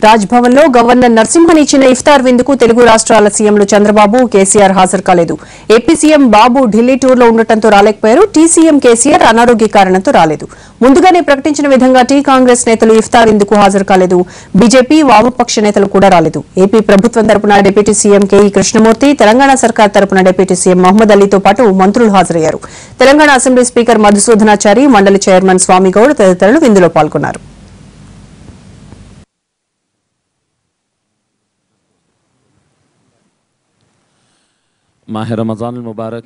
రాజ్భవన్ లో గవర్నర్ నరసింహన్ ఇచ్చిన ఇఫ్తార్ విందుకు తెలుగు రాష్ట్రాల సీఎంలు చంద్రబాబు కేసీఆర్ హాజరు కాలేదు. ఏపీ సీఎం బాబు ఢిల్లీ టూర్ లో ఉండటంతో రాలేకపోయారు. టీ సీఎం కేసీఆర్ అనారోగ్య కారణంతో రాలేదు. ముందుగానే ప్రకటించిన విధంగా టీ కాంగ్రెస్ నేతలు ఇఫ్తార్ విందుకు హాజరు కాలేదు. బీజేపీ వామపక్ష నేతలు కూడా రాలేదు. ఏపీ ప్రభుత్వం తరపున డిప్యూటీ సీఎం కేఈ కృష్ణమూర్తి, తెలంగాణ సర్కార్ తరపున డిప్యూటీ సీఎం మహమ్మద్ అలీతో పాటు మంత్రులు హాజరయ్యారు. తెలంగాణ అసెంబ్లీ స్పీకర్ మధుసూదనాచారి, మండలి చైర్మన్ స్వామిగౌడ్ తదితరులు విందులో పాల్గొన్నారు. माह रमज़ान मुबारक